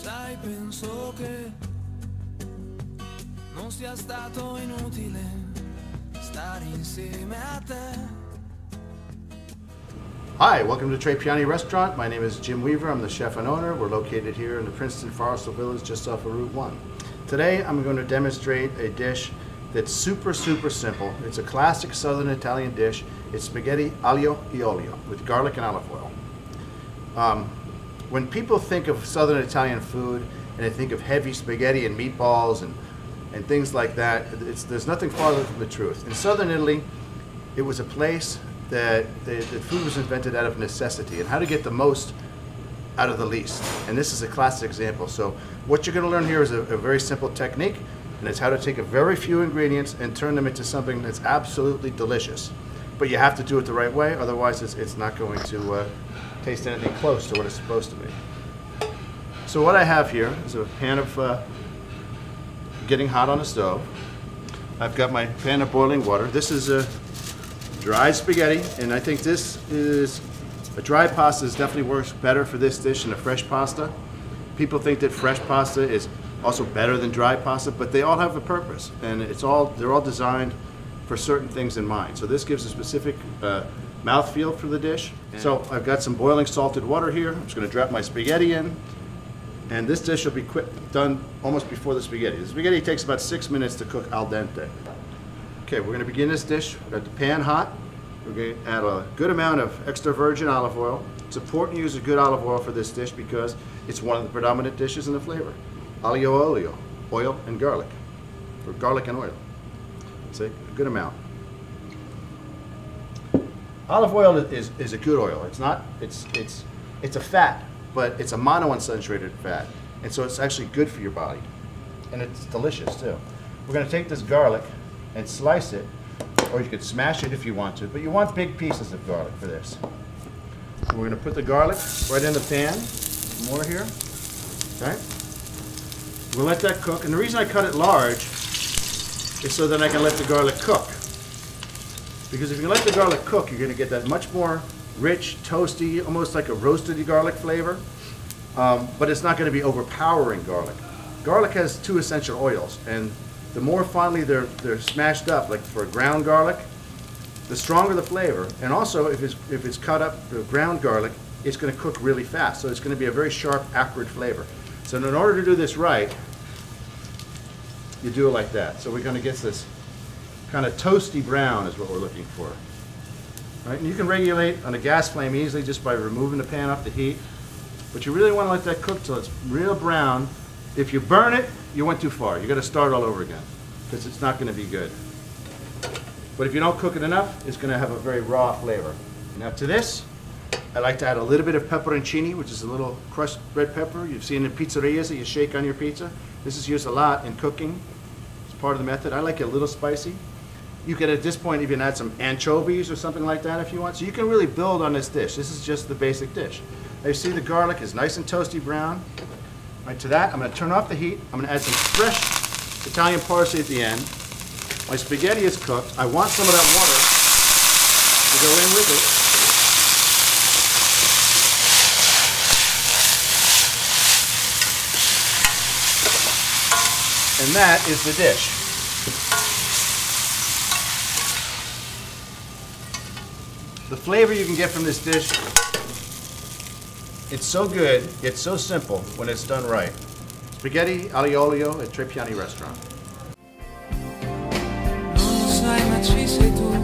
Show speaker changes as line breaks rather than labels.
Sai, penso che non sia stato inutile stare insieme a te.
Hi, welcome to Tre Piani restaurant. My name is Jim Weaver. I'm the chef and owner. We're located here in the Princeton Forrestal Village just off of Route 1. Today I'm going to demonstrate a dish that's super simple. It's a classic Southern Italian dish. It's spaghetti aglio e olio with garlic and olive oil. When people think of Southern Italian food and they think of heavy spaghetti and meatballs and things like that, there's nothing farther from the truth. In Southern Italy, it was a place that food was invented out of necessity and how to get the most out of the least. And this is a classic example. So what you're going to learn here is a very simple technique, and it's how to take a very few ingredients and turn them into something that's absolutely delicious. But you have to do it the right way, otherwise it's not going to taste anything close to what it's supposed to be. So what I have here is a pan of getting hot on the stove. I've got my pan of boiling water. This is a dried spaghetti, and I think this is a dry pasta definitely works better for this dish than a fresh pasta. People think that fresh pasta is also better than dry pasta, but they all have a purpose, and they're all designed for certain things in mind. So this gives a specific mouthfeel for the dish. So I've got some boiling salted water here. I'm just going to drop my spaghetti in, and this dish will be done almost before the spaghetti. The spaghetti takes about 6 minutes to cook al dente. Okay, we're going to begin this dish. We've got the pan hot. We're going to add a good amount of extra virgin olive oil. It's important to use a good olive oil for this dish because it's one of the predominant dishes in the flavor. Aglio olio, oil and garlic, or garlic and oil. It's a good amount. Olive oil is a good oil. It's a fat, but it's a monounsaturated fat, and so it's actually good for your body, and it's delicious too. We're going to take this garlic and slice it, or you could smash it if you want to, but you want big pieces of garlic for this. We're going to put the garlic right in the pan. Some more here. Okay. We'll let that cook, and the reason I cut it large is so that I can let the garlic cook. Because if you let the garlic cook, you're going to get that much more rich, toasty, almost like a roasted garlic flavor, but it's not going to be overpowering garlic. Garlic has two essential oils, and the more finely they're smashed up, like for ground garlic, the stronger the flavor. And also, if it's cut up, ground garlic, it's going to cook really fast. So it's going to be a very sharp, acrid flavor. So in order to do this right, you do it like that. So we're going to get this kind of toasty brown is what we're looking for. Right? And you can regulate on a gas flame easily just by removing the pan off the heat. But you really want to let that cook till it's real brown. If you burn it, you went too far. You got to start all over again because it's not going to be good. But if you don't cook it enough, it's going to have a very raw flavor. Now to this, I like to add a little bit of pepperoncini, which is a little crushed red pepper. You've seen in pizzerias that you shake on your pizza. This is used a lot in cooking. It's part of the method. I like it a little spicy. You can at this point even add some anchovies or something like that if you want. So you can really build on this dish. This is just the basic dish. Now you see the garlic is nice and toasty brown. Right, to that, I'm going to turn off the heat. I'm going to add some fresh Italian parsley at the end. My spaghetti is cooked. I want some of that water to go in with it. And that is the dish. The flavor you can get from this dish, it's so good, it's so simple when it's done right. Spaghetti aglio olio at Tre Piani restaurant.
Non lo sai, ma ci sei tu.